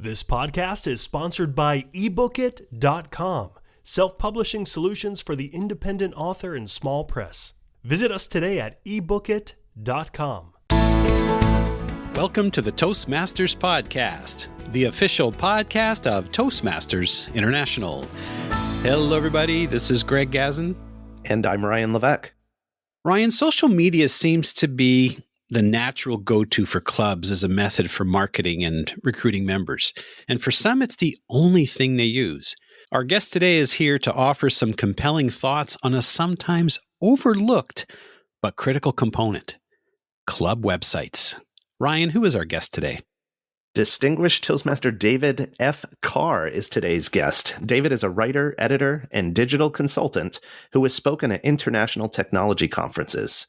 This podcast is sponsored by ebookit.com, self-publishing solutions for the independent author and small press. Visit us today at ebookit.com. Welcome to the Toastmasters Podcast, the official podcast of Toastmasters International. Hello, everybody. This is Greg Gazin. And I'm Ryan Levesque. Ryan, social media seems to be the natural go-to for clubs as a method for marketing and recruiting members. And for some, it's the only thing they use. Our guest today is here to offer some compelling thoughts on a sometimes overlooked but critical component, club websites. Ryan, who is our guest today? Distinguished Toastmaster David F. Carr is today's guest. David is a writer, editor, and digital consultant who has spoken at international technology conferences.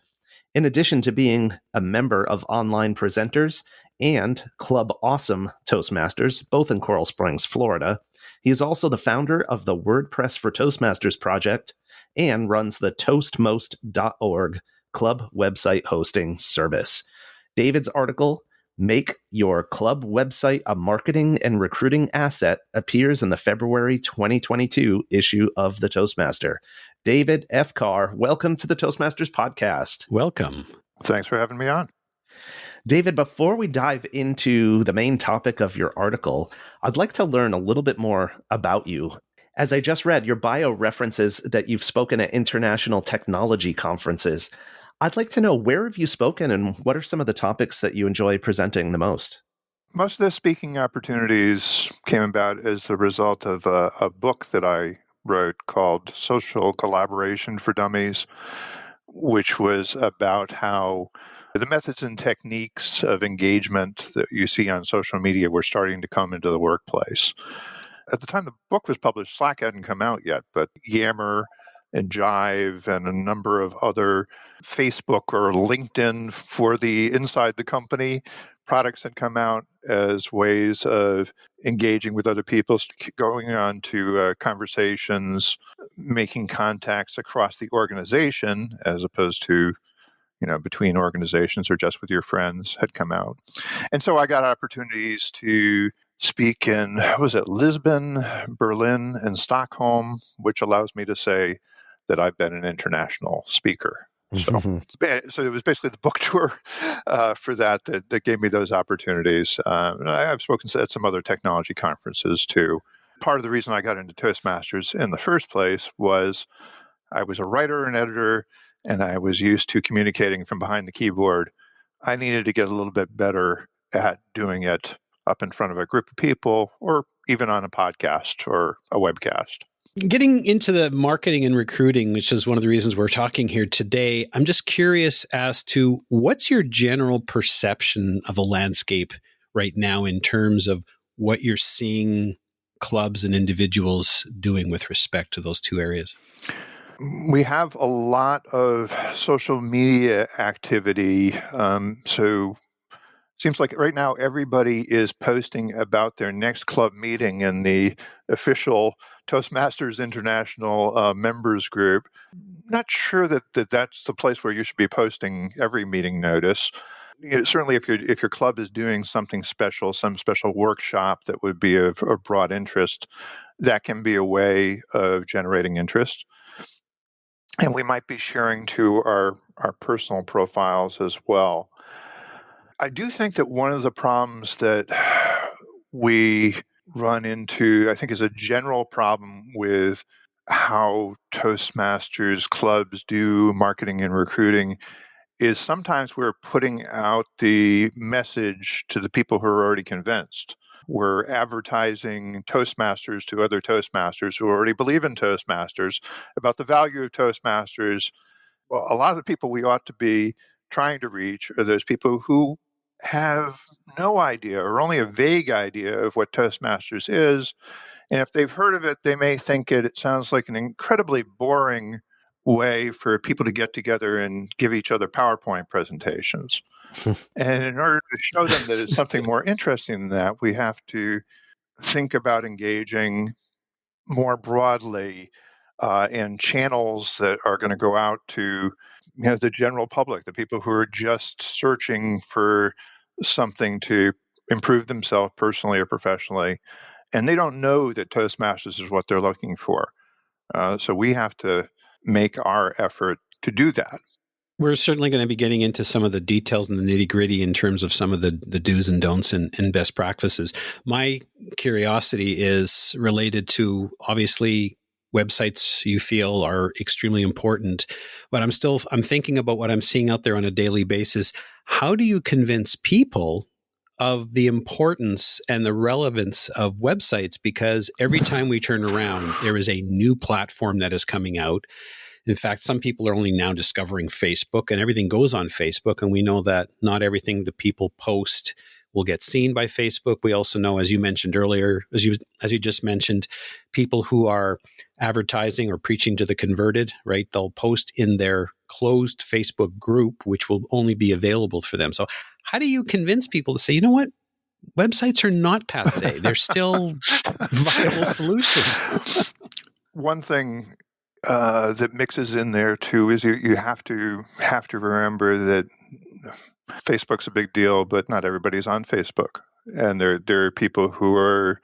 In addition to being a member of Online Presenters and Club Awesome Toastmasters, both in Coral Springs, Florida, he is also the founder of the WordPress for Toastmasters project and runs the toastmost.org club website hosting service. David's article, Make Your Club Website a Marketing and Recruiting Asset, appears in the February 2022 issue of the Toastmaster. David F. Carr, welcome to the Toastmasters podcast. Welcome. Thanks for having me on. David, before we dive into the main topic of your article, I'd like to learn a little bit more about you. As I just read, your bio references that you've spoken at international technology conferences. I'd like to know, where have you spoken and what are some of the topics that you enjoy presenting the most? Most of the speaking opportunities came about as the result of a book that I wrote called Social Collaboration for Dummies, which was about how the methods and techniques of engagement that you see on social media were starting to come into the workplace. At the time the book was published, Slack hadn't come out yet, but Yammer and Jive and a number of other Facebook or LinkedIn for the inside the company products had come out as ways of engaging with other people, going on to conversations, making contacts across the organization as opposed to, between organizations or just with your friends had come out. And so I got opportunities to speak in, Lisbon, Berlin, and Stockholm, which allows me to say that I've been an international speaker. So it was basically the book tour for that gave me those opportunities. I've spoken at some other technology conferences too. Part of the reason I got into Toastmasters in the first place was I was a writer and editor, and I was used to communicating from behind the keyboard. I needed to get a little bit better at doing it up in front of a group of people, or even on a podcast or a webcast. Getting into the marketing and recruiting, which is one of the reasons we're talking here today, I'm just curious as to what's your general perception of a landscape right now in terms of what you're seeing clubs and individuals doing with respect to those two areas? We have a lot of social media activity. So seems like right now everybody is posting about their next club meeting in the official Toastmasters International members group. Not sure that that's the place where you should be posting every meeting notice. Certainly, if your club is doing something special, some special workshop that would be of broad interest, that can be a way of generating interest. And we might be sharing to our personal profiles as well. I do think that one of the problems that we run into, I think, is a general problem with how Toastmasters clubs do marketing and recruiting is sometimes we're putting out the message to the people who are already convinced. We're advertising Toastmasters to other Toastmasters who already believe in Toastmasters about the value of Toastmasters. Well, a lot of the people we ought to be trying to reach are those people who have no idea or only a vague idea of what Toastmasters is. And if they've heard of it, they may think it sounds like an incredibly boring way for people to get together and give each other PowerPoint presentations. And in order to show them that it's something more interesting than that, we have to think about engaging more broadly in channels that are going to go out to the general public, the people who are just searching for something to improve themselves personally or professionally, and they don't know that Toastmasters is what they're looking for. So we have to make our effort to do that. We're certainly going to be getting into some of the details and the nitty gritty in terms of some of the do's and don'ts and best practices. My curiosity is related to, obviously, websites you feel are extremely important, but I'm thinking about what I'm seeing out there on a daily basis. How do you convince people of the importance and the relevance of websites? Because every time we turn around, there is a new platform that is coming out. In fact, some people are only now discovering Facebook, and everything goes on Facebook. And we know that not everything the people post will get seen by Facebook. We also know, as you mentioned earlier, as you just mentioned, people who are advertising or preaching to the converted, right? They'll post in their closed Facebook group, which will only be available for them. So how do you convince people to say, you know what? Websites are not passe. They're still viable solution. One thing that mixes in there too is you have to remember that Facebook's a big deal, but not everybody's on Facebook, and there are people who are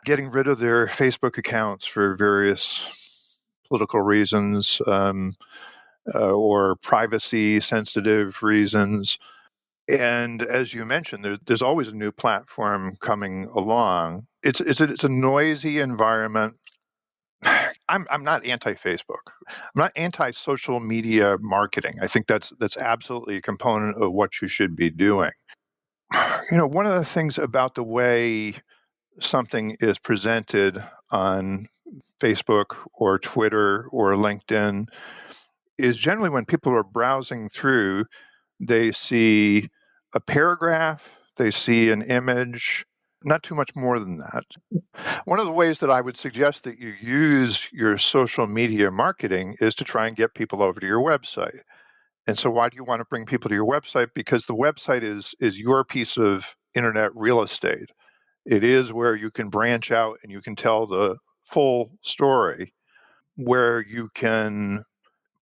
getting rid of their Facebook accounts for various political reasons or privacy sensitive reasons. And as you mentioned, there's always a new platform coming along. It's a noisy environment. I'm not anti-Facebook. I'm not anti-social media marketing. I think that's absolutely a component of what you should be doing. One of the things about the way something is presented on Facebook or Twitter or LinkedIn is generally when people are browsing through, they see a paragraph, they see an image, not too much more than that. One of the ways that I would suggest that you use your social media marketing is to try and get people over to your website. And so why do you want to bring people to your website? Because the website is your piece of internet real estate. It is where you can branch out and you can tell the full story, where you can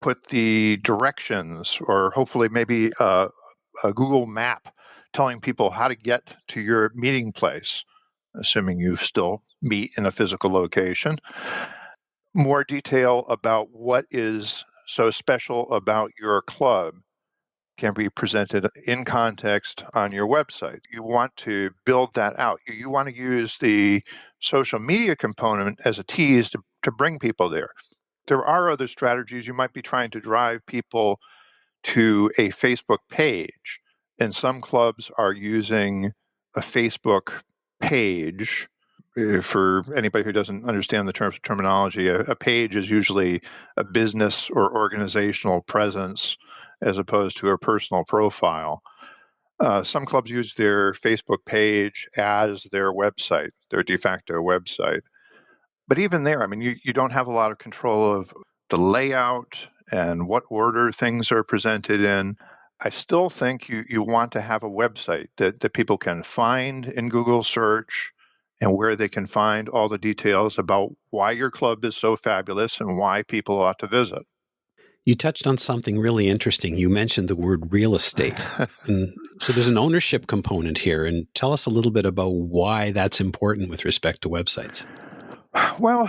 put the directions or hopefully maybe a Google map telling people how to get to your meeting place, assuming you still meet in a physical location. More detail about what is so special about your club can be presented in context on your website. You want to build that out. You want to use the social media component as a tease to bring people there. There are other strategies. You might be trying to drive people to a Facebook page, and some clubs are using a Facebook page. For anybody who doesn't understand the terminology, a page is usually a business or organizational presence as opposed to a personal profile. Some clubs use their Facebook page as their website, their de facto website. But even there, I mean, you don't have a lot of control of the layout and what order things are presented in. I still think you want to have a website that people can find in Google search and where they can find all the details about why your club is so fabulous and why people ought to visit. You touched on something really interesting. You mentioned the word real estate. And so there's an ownership component here. And tell us a little bit about why that's important with respect to websites. Well,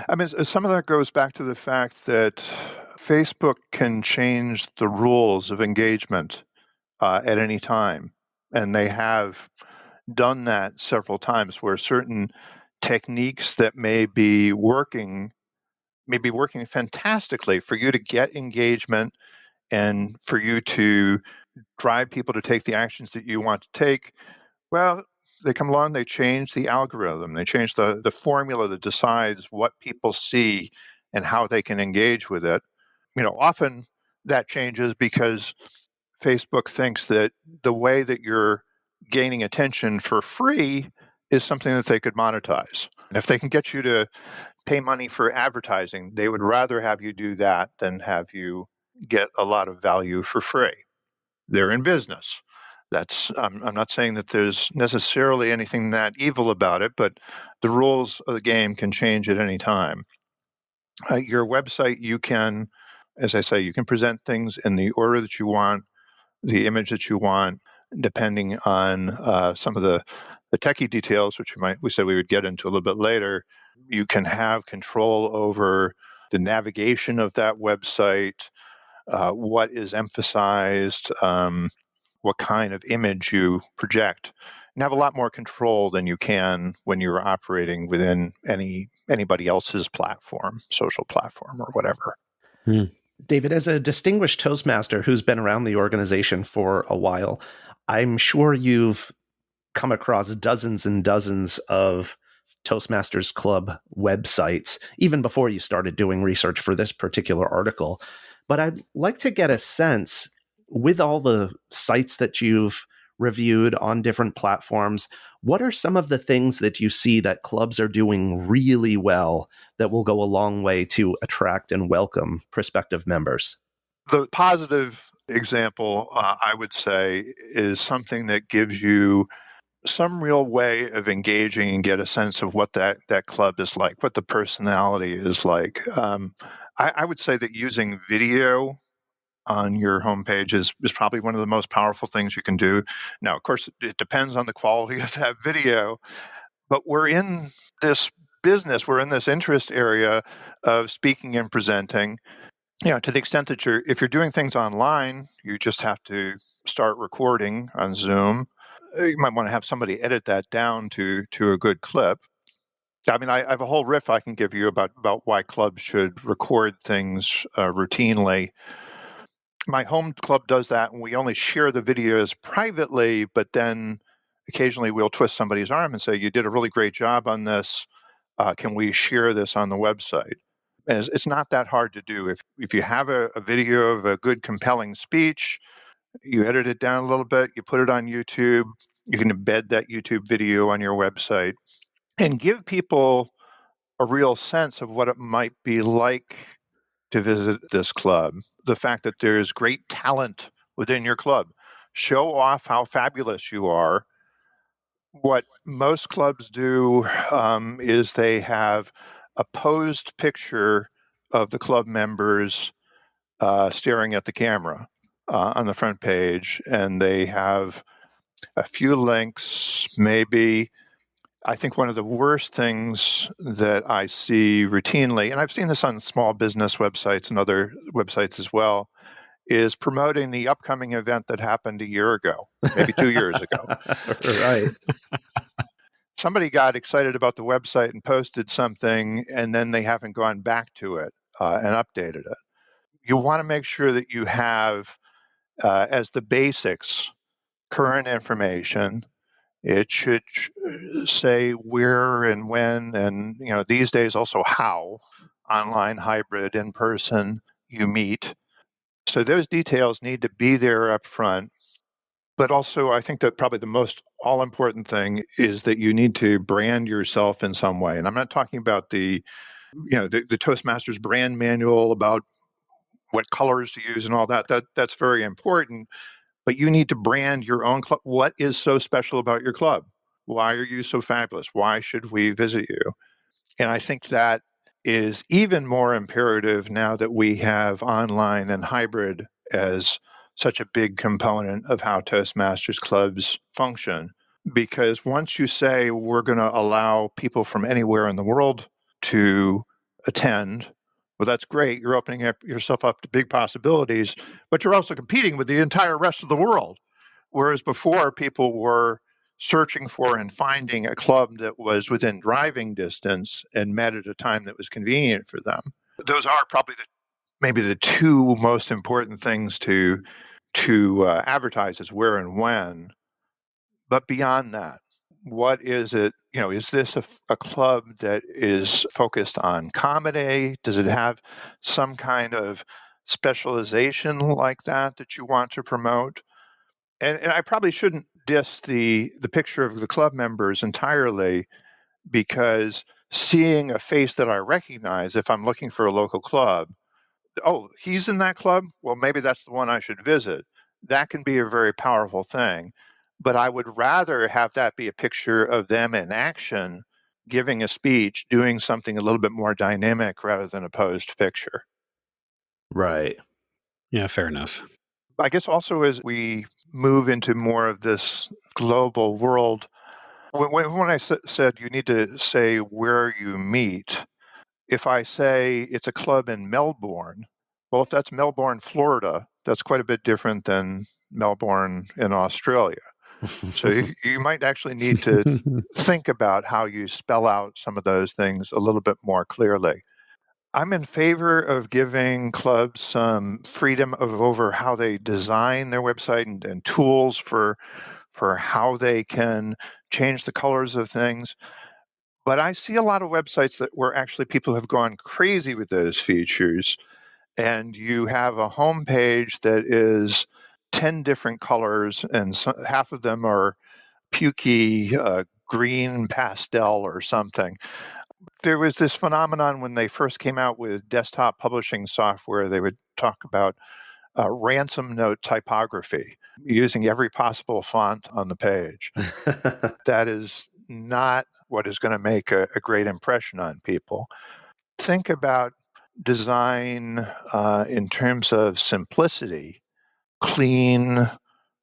I mean, some of that goes back to the fact that Facebook can change the rules of engagement at any time. And they have done that several times where certain techniques that may be working fantastically for you to get engagement and for you to drive people to take the actions that you want to take. Well, they come along, they change the algorithm, they change the formula that decides what people see and how they can engage with it. Often that changes because Facebook thinks that the way that you're gaining attention for free is something that they could monetize. And if they can get you to pay money for advertising, they would rather have you do that than have you get a lot of value for free. They're in business. I'm not saying that there's necessarily anything that evil about it, but the rules of the game can change at any time. Your website, you can, as I say, you can present things in the order that you want, the image that you want. depending on some of the techie details, which we said we would get into a little bit later. You can have control over the navigation of that website, what is emphasized, what kind of image you project, and have a lot more control than you can when you're operating within anybody else's platform, social platform, or whatever. David, as a distinguished Toastmaster who's been around the organization for a while, I'm sure you've come across dozens and dozens of Toastmasters Club websites, even before you started doing research for this particular article. But I'd like to get a sense, with all the sites that you've reviewed on different platforms, what are some of the things that you see that clubs are doing really well that will go a long way to attract and welcome prospective members? The positive example, I would say, is something that gives you some real way of engaging and get a sense of what that club is like, what the personality is like. I would say that using video on your homepage is probably one of the most powerful things you can do. Now, of course, it depends on the quality of that video, but we're in this business, we're in this interest area of speaking and presenting. To the extent that if you're doing things online, you just have to start recording on Zoom. You might want to have somebody edit that down to a good clip. I mean, I have a whole riff I can give you about why clubs should record things routinely. My home club does that, and we only share the videos privately, but then occasionally we'll twist somebody's arm and say, you did a really great job on this. Can we share this on the website? And it's not that hard to do. If you have a video of a good, compelling speech, you edit it down a little bit, you put it on YouTube, you can embed that YouTube video on your website and give people a real sense of what it might be like to visit this club. The fact that there's great talent within your club. Show off how fabulous you are. What most clubs do is they have a posed picture of the club members staring at the camera on the front page, and they have a few links, maybe. I think one of the worst things that I see routinely, and I've seen this on small business websites and other websites as well, is promoting the upcoming event that happened a year ago, maybe 2 years ago. Right. Somebody got excited about the website and posted something, and then they haven't gone back to it and updated it. You want to make sure that you have, as the basics, current information. It should say where and when, and these days also how, online, hybrid, in person, you meet. So those details need to be there up front. But also, I think that probably the most all-important thing is that you need to brand yourself in some way. And I'm not talking about the Toastmasters brand manual about what colors to use and all that. That's very important. But you need to brand your own club. What is so special about your club? Why are you so fabulous? Why should we visit you? And I think that is even more imperative now that we have online and hybrid as such a big component of how Toastmasters clubs function. Because once you say we're going to allow people from anywhere in the world to attend, well, that's great. You're opening yourself up to big possibilities, but you're also competing with the entire rest of the world. Whereas before, people were searching for and finding a club that was within driving distance and met at a time that was convenient for them. Those are probably maybe the two most important things to advertise, is where and when. But beyond that, what is it? Is this a club that is focused on comedy? Does it have some kind of specialization like that you want to promote? And I probably shouldn't diss the picture of the club members entirely, because seeing a face that I recognize, if I'm looking for a local club, oh, he's in that club? Well, maybe that's the one I should visit. That can be a very powerful thing. But I would rather have that be a picture of them in action, giving a speech, doing something a little bit more dynamic rather than a posed picture. Right. Yeah, fair enough. I guess also as we move into more of this global world, when I said you need to say where you meet, if I say it's a club in Melbourne, well, if that's Melbourne, Florida, that's quite a bit different than Melbourne in Australia. So you might actually need to think about how you spell out some of those things a little bit more clearly. I'm in favor of giving clubs some freedom over how they design their website and tools for how they can change the colors of things. But I see a lot of websites where actually people have gone crazy with those features, and you have a homepage that is 10 different colors, and half of them are pukey green pastel or something. There was this phenomenon when they first came out with desktop publishing software. They would talk about ransom note typography, using every possible font on the page. That is not what is going to make a great impression on people. Think about design in terms of simplicity, clean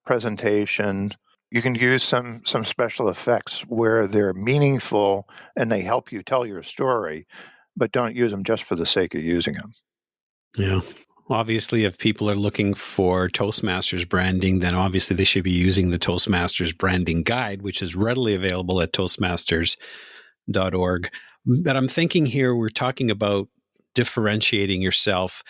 presentation. You can use some special effects where they're meaningful and they help you tell your story, but don't use them just for the sake of using them. Yeah. Obviously, if people are looking for Toastmasters branding, then obviously they should be using the Toastmasters branding guide, which is readily available at toastmasters.org. But I'm thinking here, we're talking about differentiating yourself.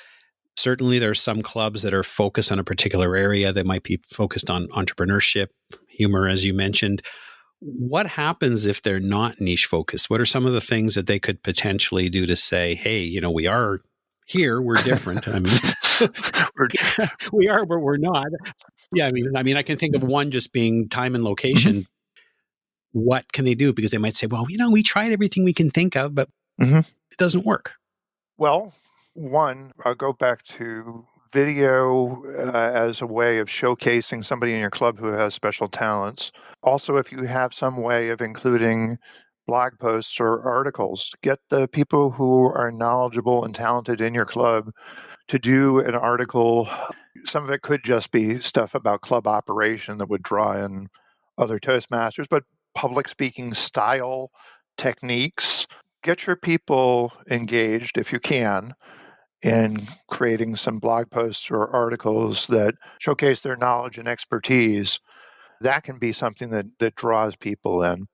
Certainly, there are some clubs that are focused on a particular area. They might be focused on entrepreneurship, humor, as you mentioned. What happens if they're not niche focused? What are some of the things that they could potentially do to say, hey, we are here, we're different. I mean, we are, but we're not. Yeah, I mean, I can think of one just being time and location. Mm-hmm. What can they do? Because they might say, well, we tried everything we can think of, but it doesn't work. Well, one, I'll go back to video as a way of showcasing somebody in your club who has special talents. Also, if you have some way of including blog posts or articles, get the people who are knowledgeable and talented in your club to do an article. Some of it could just be stuff about club operation that would draw in other Toastmasters, but public speaking style, techniques. Get your people engaged if you can in creating some blog posts or articles that showcase their knowledge and expertise. That can be something that draws people in.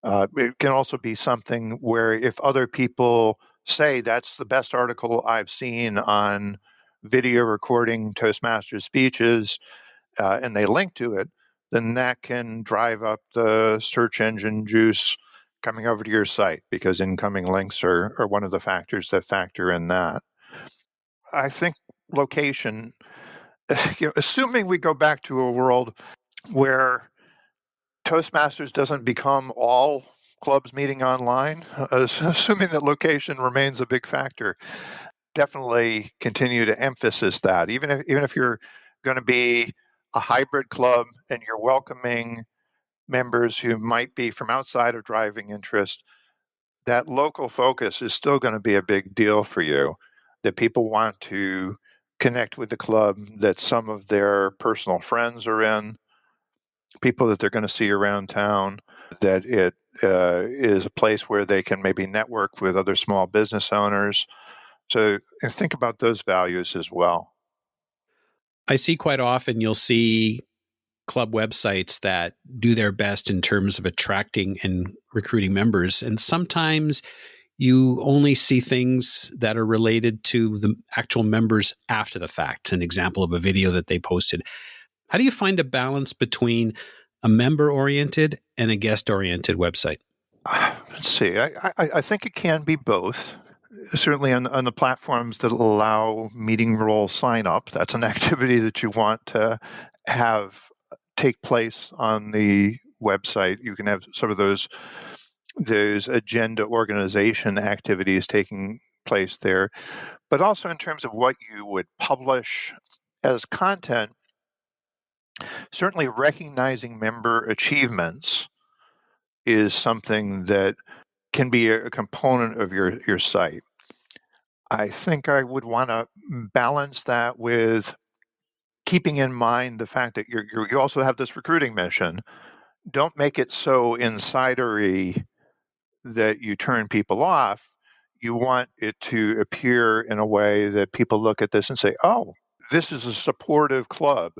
It can also be something where if other people say that's the best article I've seen on video recording Toastmasters speeches, and they link to it, then that can drive up the search engine juice coming over to your site, because incoming links are one of the factors that factor in that. I think location, assuming we go back to a world where Toastmasters doesn't become all clubs meeting online, assuming that location remains a big factor, definitely continue to emphasize that. Even if you're going to be a hybrid club and you're welcoming members who might be from outside of driving interest, that local focus is still going to be a big deal for you, that people want to connect with the club, that some of their personal friends are in, people that they're going to see around town, that it is a place where they can maybe network with other small business owners. So think about those values as well. I see quite often you'll see club websites that do their best in terms of attracting and recruiting members. And sometimes you only see things that are related to the actual members after the fact. An example of a video that they posted. How do you find a balance between a member-oriented and a guest-oriented website? Let's see. I think it can be both. Certainly on the platforms that allow meeting role sign up, that's an activity that you want to have take place on the website. You can have some of those agenda organization activities taking place there. But also in terms of what you would publish as content, certainly recognizing member achievements is something that can be a component of your site. I think I would want to balance that with keeping in mind the fact that you also have this recruiting mission. Don't make it so insidery that you turn people off. You want it to appear in a way that people look at this and say, oh, this is a supportive club.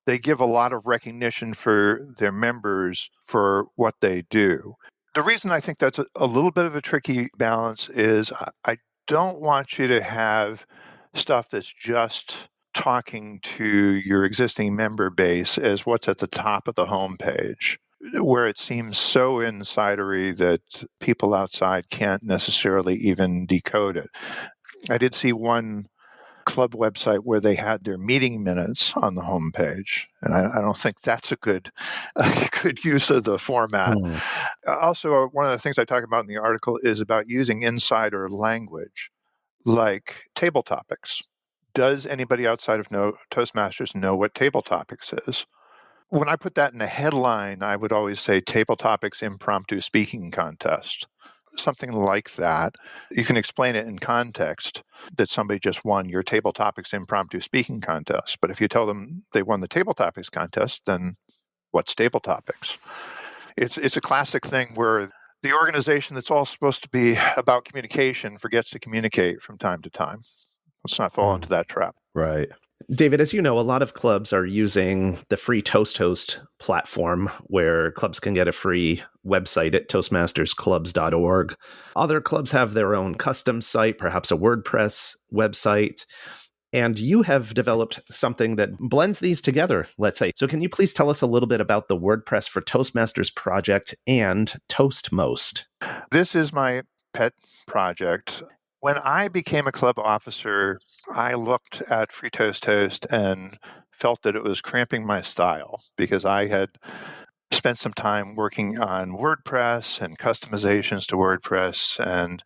They give a lot of recognition for their members for what they do. The reason I think that's a little bit of a tricky balance is I don't want you to have stuff that's just talking to your existing member base as what's at the top of the homepage, where it seems so insidery that people outside can't necessarily even decode it. I did see one club website where they had their meeting minutes on the homepage, and I don't think that's a good use of the format. Also, one of the things I talk about in the article is about using insider language, like table topics. Does anybody outside of Toastmasters know what table topics is? When I put that in a headline, I would always say Table Topics Impromptu Speaking Contest. Something like that. You can explain it in context that somebody just won your Table Topics Impromptu Speaking Contest. But if you tell them they won the Table Topics contest, then what's Table Topics? It's a classic thing where the organization that's all supposed to be about communication forgets to communicate from time to time. Let's not fall into that trap. Right. David, as you know, a lot of clubs are using the free Toast Host platform where clubs can get a free website at toastmastersclubs.org. Other clubs have their own custom site, perhaps a WordPress website. And you have developed something that blends these together, let's say. So can you please tell us a little bit about the WordPress for Toastmasters project and Toastmost? This is my pet project. When I became a club officer, I looked at Free Toast Host and felt that it was cramping my style because I had spent some time working on WordPress and customizations to WordPress, and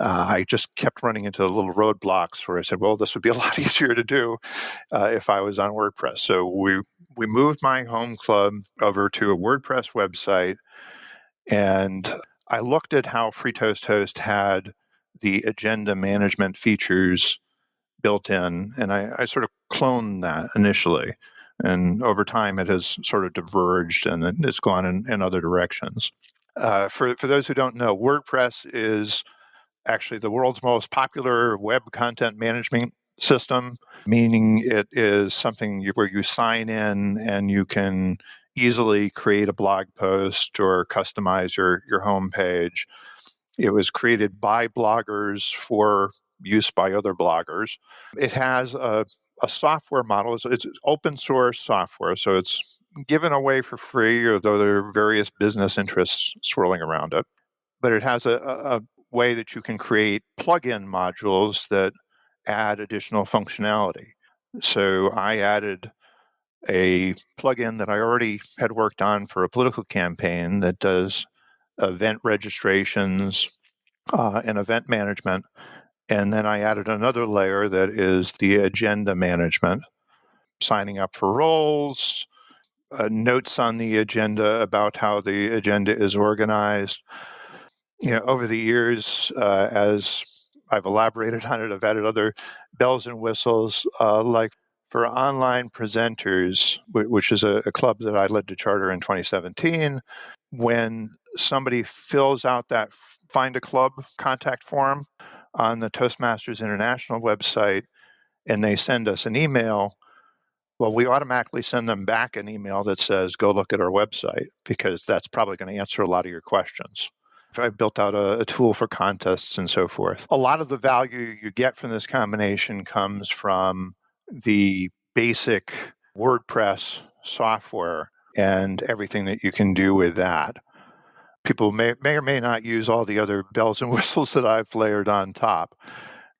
I just kept running into little roadblocks where I said, well, this would be a lot easier to do if I was on WordPress. So we moved my home club over to a WordPress website, and I looked at how Free Toast Host had the agenda management features built in, and I sort of cloned that initially. And over time, it has sort of diverged and it's gone in other directions. For those who don't know, WordPress is actually the world's most popular web content management system, meaning it is something where you sign in and you can easily create a blog post or customize your homepage. It was created by bloggers for use by other bloggers. It has a software model. It's open source software, so it's given away for free, although there are various business interests swirling around it. But it has a way that you can create plugin modules that add additional functionality. So I added a plugin that I already had worked on for a political campaign that does event registrations and event management. And then I added another layer that is the agenda management, signing up for roles, notes on the agenda about how the agenda is organized. Over the years, as I've elaborated on it, I've added other bells and whistles, like for online presenters, which is a club that I led to charter in 2017. When somebody fills out that Find a Club contact form on the Toastmasters International website and they send us an email, well, we automatically send them back an email that says, go look at our website, because that's probably going to answer a lot of your questions. I've built out a tool for contests and so forth. A lot of the value you get from this combination comes from the basic WordPress software and everything that you can do with that. People may or may not use all the other bells and whistles that I've layered on top.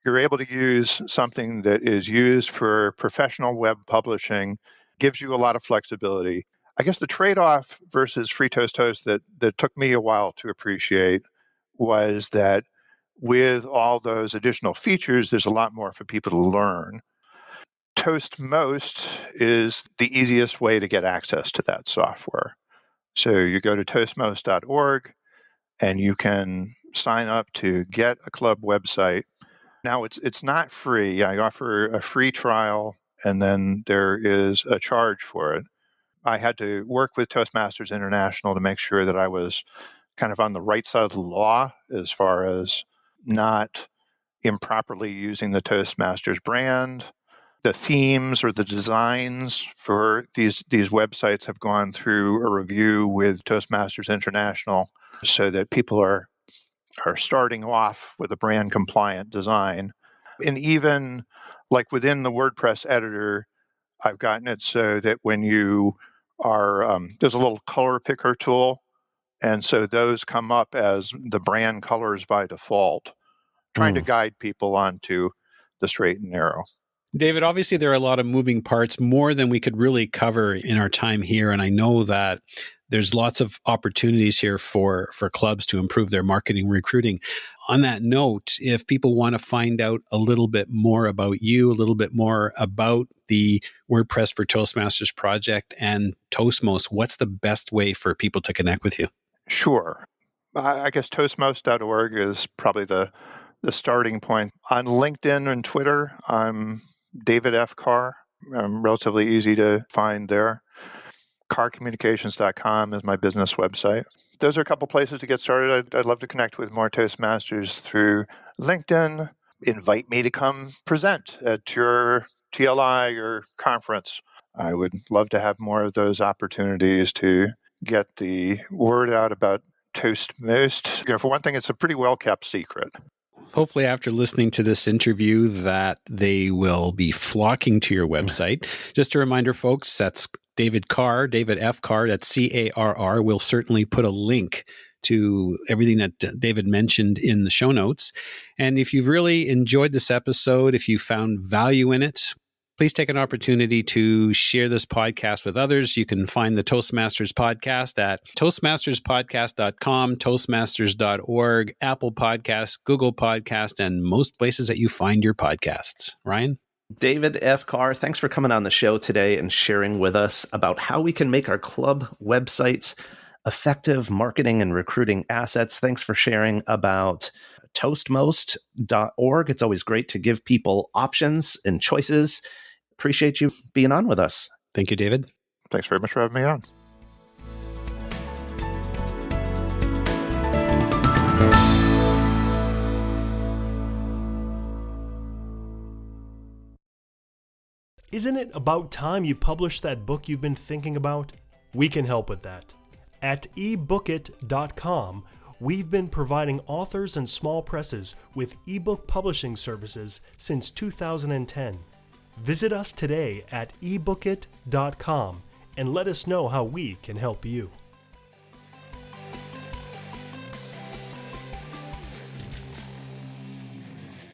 You're able to use something that is used for professional web publishing, gives you a lot of flexibility. I guess the trade-off versus Free Toast Host that took me a while to appreciate was that with all those additional features, there's a lot more for people to learn. Toastmost is the easiest way to get access to that software. So you go to toastmost.org and you can sign up to get a club website. Now, it's not free. I offer a free trial and then there is a charge for it. I had to work with Toastmasters International to make sure that I was kind of on the right side of the law as far as not improperly using the Toastmasters brand. The themes or the designs for these websites have gone through a review with Toastmasters International so that people are starting off with a brand compliant design. And even like within the WordPress editor, I've gotten it so that when you are, there's a little color picker tool. And so those come up as the brand colors by default, trying to guide people onto the straight and narrow. David, obviously there are a lot of moving parts, more than we could really cover in our time here. And I know that there's lots of opportunities here for clubs to improve their marketing recruiting. On that note, if people want to find out a little bit more about you, a little bit more about the WordPress for Toastmasters project and Toastmost, what's the best way for people to connect with you? Sure. I guess toastmost.org is probably the starting point. On LinkedIn and Twitter, I'm David F. Carr. I'm relatively easy to find there. Carrcommunications.com is my business website. Those are a couple places to get started. I'd love to connect with more Toastmasters through LinkedIn. Invite me to come present at your TLI or conference. I would love to have more of those opportunities to get the word out about Toastmost. For one thing, it's a pretty well-kept secret. Hopefully after listening to this interview that they will be flocking to your website. Just a reminder, folks, that's David Carr, David F. Carr, that's C-A-R-R. We'll certainly put a link to everything that David mentioned in the show notes. And if you've really enjoyed this episode, if you found value in it, please take an opportunity to share this podcast with others. You can find the Toastmasters podcast at toastmasterspodcast.com, toastmasters.org, Apple Podcasts, Google Podcasts, and most places that you find your podcasts. Ryan? David F. Carr, thanks for coming on the show today and sharing with us about how we can make our club websites effective marketing and recruiting assets. Thanks for sharing about toastmost.org. It's always great to give people options and choices. Appreciate you being on with us. Thank you, David. Thanks very much for having me on. Isn't it about time you published that book you've been thinking about? We can help with that. At ebookit.com, we've been providing authors and small presses with ebook publishing services since 2010. Visit us today at ebookit.com and let us know how we can help you.